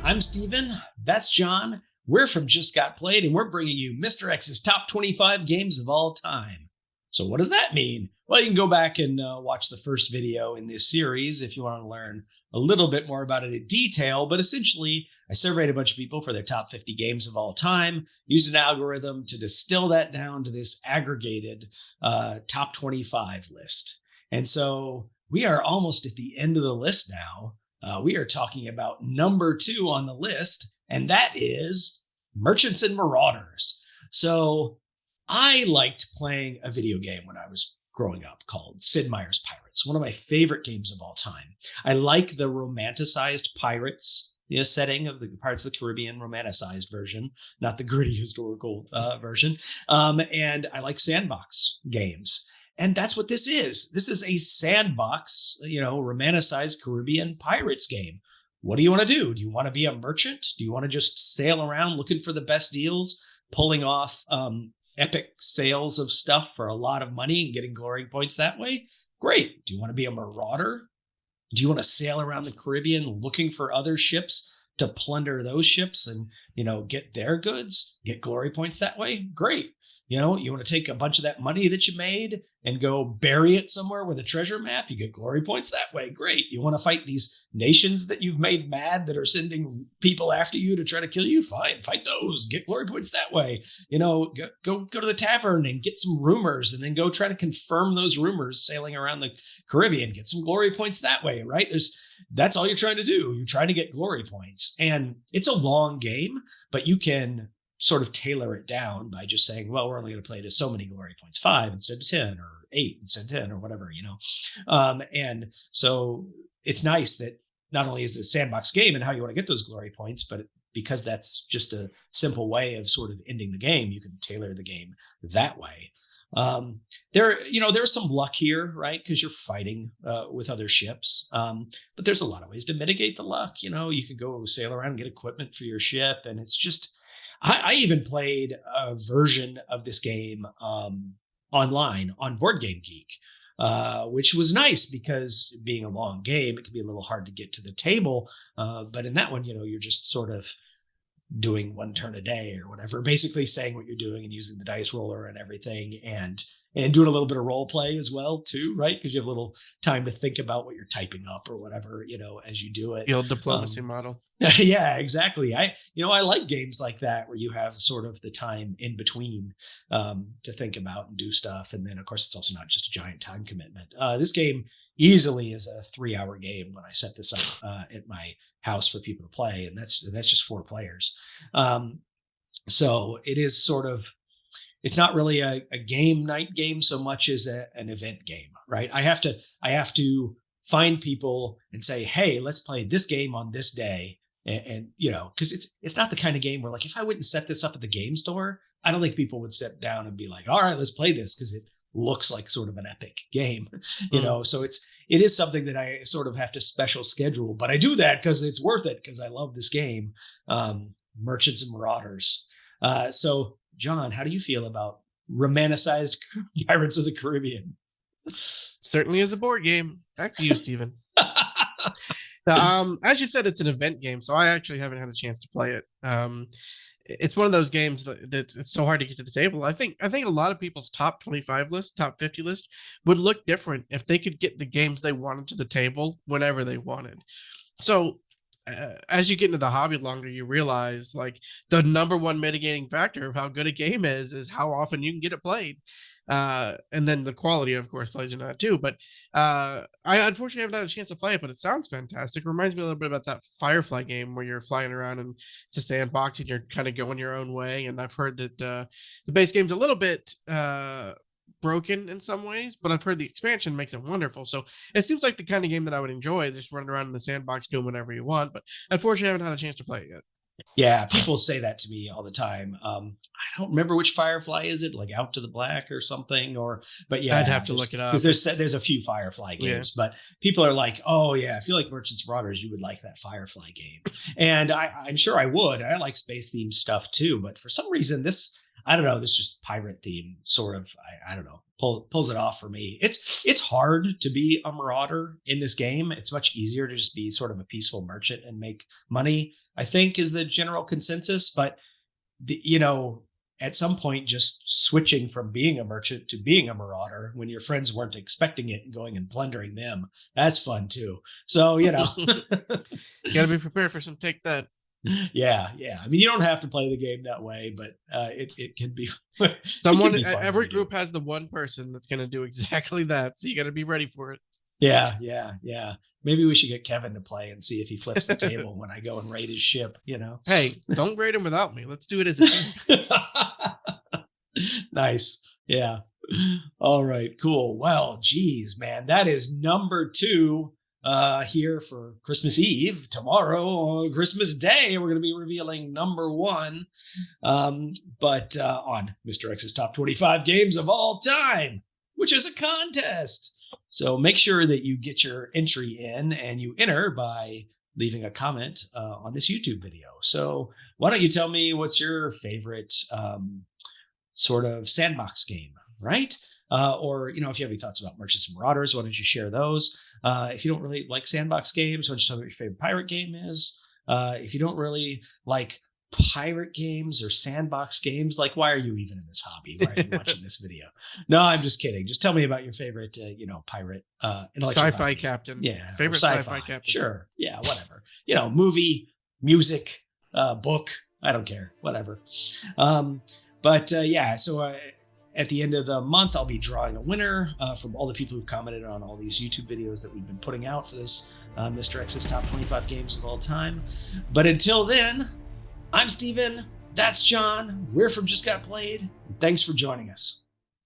I'm Steven. That's John. We're from Just Got Played, and we're bringing you MrX's top 25 games of all time. So what does that mean? Well, you can go back and watch the first video in this series if you want to learn a little bit more about it in detail. But essentially, I surveyed a bunch of people for their top 50 games of all time, used an algorithm to distill that down to this aggregated top 25 list. And so we are almost at the end of the list now. We are talking about number 2 on the list, and that is Merchants and Marauders. So I liked playing a video game when I was growing up called Sid Meier's Pirates, one of my favorite games of all time. I like the romanticized pirates setting of the Pirates of the Caribbean romanticized version, not the gritty historical version. And I like sandbox games. And that's what this is. This is a sandbox, romanticized Caribbean pirates game. What do you want to do? Do you want to be a merchant? Do you want to just sail around looking for the best deals, pulling off epic sales of stuff for a lot of money and getting glory points that way? Great. Do you want to be a marauder? Do you want to sail around the Caribbean looking for other ships to plunder those ships and, get their goods, get glory points that way? Great. You want to take a bunch of that money that you made and go bury it somewhere with a treasure map. You get glory points that way. Great. You want to fight these nations that you've made mad that are sending people after you to try to kill you? Fine. Fight those. Get glory points that way. Go to the tavern and get some rumors and then go try to confirm those rumors sailing around the Caribbean. Get some glory points that way, right? That's all you're trying to do. You're trying to get glory points. And it's a long game, but you can sort of tailor it down by just saying, well, we're only going to play to so many glory points, 5 instead of 10 or 8 instead of 10 or whatever, and so it's nice that not only is it a sandbox game and how you want to get those glory points, but because that's just a simple way of sort of ending the game, you can tailor the game that way. There's some luck here, right? Because you're fighting with other ships. But there's a lot of ways to mitigate the luck. You can go sail around and get equipment for your ship. And it's just, I even played a version of this game online on BoardGameGeek, which was nice because being a long game, it can be a little hard to get to the table. But in that one, you're just sort of doing one turn a day or whatever, basically saying what you're doing and using the dice roller and everything and doing a little bit of role play as well too, right? Because you have a little time to think about what you're typing up or whatever, as you do it. The old diplomacy model. Yeah, exactly. I like games like that where you have sort of the time in between to think about and do stuff. And then of course it's also not just a giant time commitment. This game easily is a 3-hour game when I set this up at my house for people to play. And that's just 4 players. So it is sort of, it's not really a game night game so much as an event game, right? I have to find people and say, hey, let's play this game on this day. And because it's not the kind of game where, like, if I went and set this up at the game store, I don't think people would sit down and be like, all right, let's play this, because it looks like sort of an epic game, so it is something that I sort of have to special schedule, but I do that because it's worth it, because I love this game, Merchants and Marauders. So John, how do you feel about romanticized Pirates of the Caribbean? Certainly is a board game. Back to you, Steven. Now, as you said, it's an event game, so I actually haven't had a chance to play it. It's one of those games that it's so hard to get to the table. I think a lot of people's top 25 list, top 50 list would look different if they could get the games they wanted to the table whenever they wanted. So as you get into the hobby longer, you realize, like, the number one mitigating factor of how good a game is how often you can get it played. And then the quality, of course, plays into that too. But I unfortunately haven't had a chance to play it, but it sounds fantastic. It reminds me a little bit about that Firefly game where you're flying around and it's a sandbox and you're kind of going your own way. And I've heard that the base game's a little bit broken in some ways, but I've heard the expansion makes it wonderful. So it seems like the kind of game that I would enjoy, just running around in the sandbox doing whatever you want. But unfortunately, I haven't had a chance to play it yet. Yeah, people say that to me all the time. I don't remember which Firefly is it, like Out to the Black or something, but yeah, I'd have to look it up, because there's a few Firefly games, yeah. But people are like, oh yeah, if you like Merchants Marauders, you would like that Firefly game, and I'm sure I would. I like space themed stuff too, but for some reason I don't know, this just pirate theme sort of, I don't know, pulls it off for me. It's hard to be a marauder in this game. It's much easier to just be sort of a peaceful merchant and make money, I think, is the general consensus. But at some point, just switching from being a merchant to being a marauder when your friends weren't expecting it and going and plundering them, that's fun too. So, you gotta be prepared for some take that. Yeah. I mean, you don't have to play the game that way, but it can be. Someone, every group has the one person that's going to do exactly that. So you got to be ready for it. Yeah. Maybe we should get Kevin to play and see if he flips the table when I go and raid his ship, Hey, don't raid him without me. Let's do it as a team. Nice. Yeah. All right, cool. Well, geez, man, that is number 2 here for Christmas Eve. Tomorrow, on Christmas Day, we're going to be revealing number 1. But on Mr. X's Top 25 Games of All Time, which is a contest. So make sure that you get your entry in, and you enter by leaving a comment on this YouTube video. So why don't you tell me what's your favorite sort of sandbox game, right? Or, if you have any thoughts about Merchants and Marauders, why don't you share those? If you don't really like sandbox games, why don't you tell me what your favorite pirate game is? If you don't really like pirate games or sandbox games, like, why are you even in this hobby? Why are you watching this video? No, I'm just kidding. Just tell me about your favorite, pirate, sci-fi captain. Yeah. Favorite sci-fi captain. Sure. Yeah. Whatever, movie, music, book. I don't care. Whatever. So at the end of the month, I'll be drawing a winner from all the people who've commented on all these YouTube videos that we've been putting out for this Mr. X's Top 25 Games of All Time. But until then, I'm Steven. That's John. We're from Just Got Played. Thanks for joining us.